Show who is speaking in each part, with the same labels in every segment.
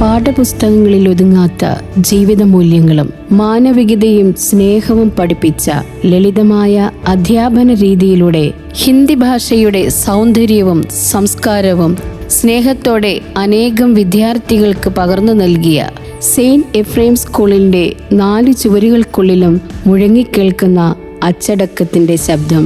Speaker 1: പാഠപുസ്തകങ്ങളിൽ ഒതുങ്ങാത്ത ജീവിത മൂല്യങ്ങളും മാനവികതയും സ്നേഹവും പഠിപ്പിച്ച ലളിതമായ അധ്യാപന രീതിയിലൂടെ ഹിന്ദി ഭാഷയുടെ സൗന്ദര്യവും സംസ്കാരവും സ്നേഹത്തോടെ അനേകം വിദ്യാർത്ഥികൾക്ക് പകർന്നു നൽകിയ സെയിന്റ് എഫ്രേം സ്കൂളിൻ്റെ 4 ചുവരുകൾക്കുള്ളിലും മുഴങ്ങിക്കേൾക്കുന്ന അച്ചടക്കത്തിൻ്റെ ശബ്ദം.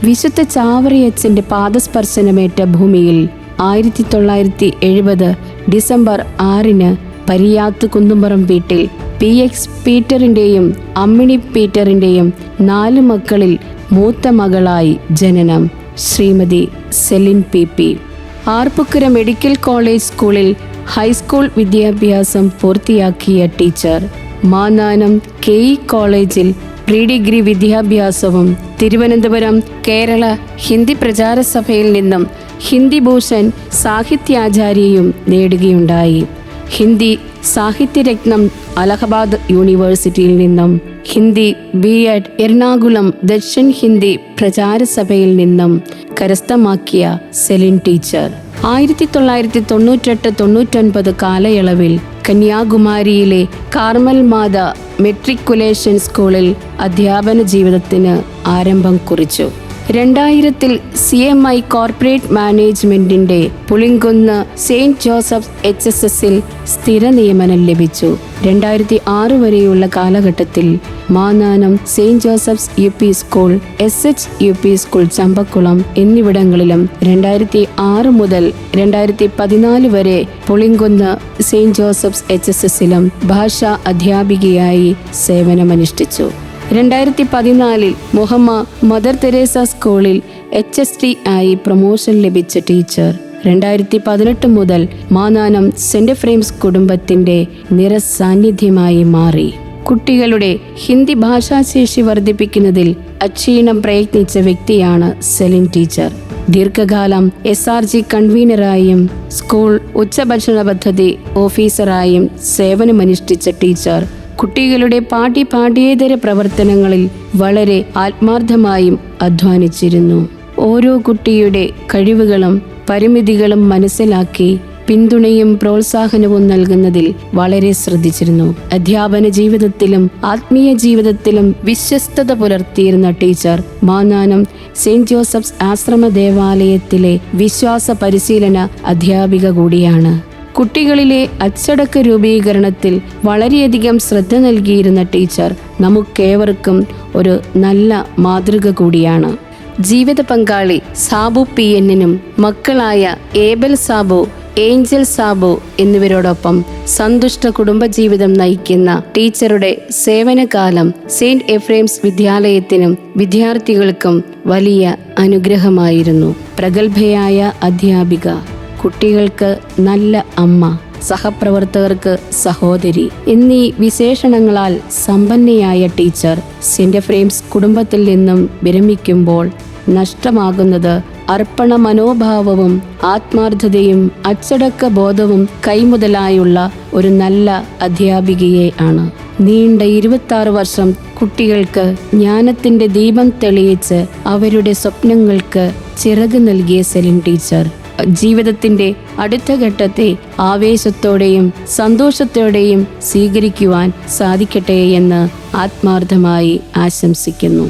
Speaker 1: വിശുദ്ധ ചാവറയച്ചൻ്റെ പാദസ്പർശനമേറ്റ ഭൂമിയിൽ 1970 ഡിസംബർ 6 പരിയാത്ത് കുന്നുംപുറം വീട്ടിൽ PX പീറ്ററിൻ്റെയും അമ്മിണി പീറ്ററിൻ്റെയും 4 മക്കളിൽ മൂത്ത മകളായി ജനനം. Shrimati Celine PP. Arpookara medical college സ്കൂളിൽ ഹൈസ്കൂൾ വിദ്യാഭ്യാസം പൂർത്തിയാക്കിയ ടീച്ചർ. മാന്നാനം KE കോളേജിൽ പ്രീ ഡിഗ്രി വിദ്യാഭ്യാസവും തിരുവനന്തപുരം കേരള ഹിന്ദി പ്രചാര സഭയിൽ നിന്നും ഹിന്ദി ഭൂഷൺ സാഹിത്യാചാര്യയും നേടുകയുണ്ടായി. ഹിന്ദി സാഹിത്യരത്നം അലഹബാദ് യൂണിവേഴ്സിറ്റിയിൽ നിന്നും ഹിന്ദി B.Ed എറണാകുളം ദക്ഷിൺ ഹിന്ദി പ്രചാര സഭയിൽ നിന്നും കരസ്ഥമാക്കിയ സെലിൻ ടീച്ചർ 1998-99 കാലയളവിൽ കന്യാകുമാരിയിലെ കാർമൽ മാത മെട്രിക്കുലേഷൻ സ്കൂളിൽ അധ്യാപന ജീവിതത്തിന് ആരംഭം കുറിച്ചു. 2000 CMI കോർപ്പറേറ്റ് മാനേജ്മെന്റിന്റെ പുളിങ്കുന്ന് സെയിന്റ് ജോസഫ്സ് HSSൽ സ്ഥിര നിയമനം ലഭിച്ചു. 2006 വരെയുള്ള കാലഘട്ടത്തിൽ Mannanam saint Joseph's UP school, SH UP school Champakkulam എന്നിവിടങ്ങളിലും 2006 മുതൽ 2014 വരെ പുളിങ്കുന്ന് സെയിന്റ് ജോസഫ്സ് HSSലും ഭാഷാ അധ്യാപികയായി സേവനമനുഷ്ഠിച്ചു. 2014 മുഹമ്മ മദർ തെരേസ സ്കൂളിൽ HST ആയി പ്രൊമോഷൻ ലഭിച്ച ടീച്ചർ 2018 മുതൽ മാന്നാനം സെന്റ് എഫ്രേംസ് കുടുംബത്തിന്റെ നിറസാന്നിധ്യമായി മാറി. കുട്ടികളുടെ ഹിന്ദി ഭാഷാശേഷി വർദ്ധിപ്പിക്കുന്നതിൽ അക്ഷീണം പ്രയത്നിച്ച വ്യക്തിയാണ് സെലിൻ ടീച്ചർ. ദീർഘകാലം SRG കൺവീനറായും സ്കൂൾ ഉച്ചഭക്ഷണ പദ്ധതി ഓഫീസറായും സേവനമനുഷ്ഠിച്ച ടീച്ചർ കുട്ടികളുടെ പാഠ്യേതര പ്രവർത്തനങ്ങളിൽ വളരെ ആത്മാർത്ഥമായും അധ്വാനിച്ചിരുന്നു. ഓരോ കുട്ടിയുടെ കഴിവുകളും പരിമിതികളും മനസ്സിലാക്കി പിന്തുണയും പ്രോത്സാഹനവും നൽകുന്നതിൽ വളരെ ശ്രദ്ധിച്ചിരുന്നു. അധ്യാപന ജീവിതത്തിലും ആത്മീയ ജീവിതത്തിലും വിശ്വസ്തത പുലർത്തിയിരുന്ന ടീച്ചർ മാന്നാനം സെയിന്റ് ജോസഫ്സ് ആശ്രമ ദേവാലയത്തിലെ വിശ്വാസ പരിശീലന അധ്യാപിക കൂടിയാണ്. കുട്ടികളിലെ അച്ചടക്ക രൂപീകരണത്തിൽ വളരെയധികം ശ്രദ്ധ നൽകിയിരുന്ന ടീച്ചർ നമുക്കേവർക്കും ഒരു നല്ല മാതൃക കൂടിയാണ്. ജീവിത പങ്കാളി സാബു PNനും മക്കളായ ഏബൽ സാബു, ഏഞ്ചൽ സാബു എന്നിവരോടൊപ്പം സന്തുഷ്ട കുടുംബജീവിതം നയിക്കുന്ന ടീച്ചറുടെ സേവനകാലം സെയിന്റ് എഫ്രേംസ് വിദ്യാലയത്തിനും വിദ്യാർത്ഥികൾക്കും വലിയ അനുഗ്രഹമായിരുന്നു. പ്രഗത്ഭയായ അധ്യാപിക, കുട്ടികൾക്ക് നല്ല അമ്മ, സഹപ്രവർത്തകർക്ക് സഹോദരി എന്നീ വിശേഷണങ്ങളാൽ സമ്പന്നയായ ടീച്ചർ സെന്റ് എഫ്രേംസ് കുടുംബത്തിൽ നിന്നും വിരമിക്കുമ്പോൾ നഷ്ടമാകുന്നത് അർപ്പണ മനോഭാവവും ആത്മാർത്ഥതയും അച്ചടക്ക ബോധവും കൈമുതലായുള്ള ഒരു നല്ല അധ്യാപികയെ ആണ്. നീണ്ട 26 വർഷം കുട്ടികൾക്ക് ജ്ഞാനത്തിന്റെ ദീപം തെളിയിച്ച് അവരുടെ സ്വപ്നങ്ങൾക്ക് ചിറക് നൽകിയ സെലിൻ ടീച്ചർ ജീവിതത്തിന്റെ അടുത്ത ഘട്ടത്തെ ആവേശത്തോടെയും സന്തോഷത്തോടെയും സ്വീകരിക്കുവാൻ സാധിക്കട്ടെ എന്ന് ആത്മാർത്ഥമായി ആശംസിക്കുന്നു.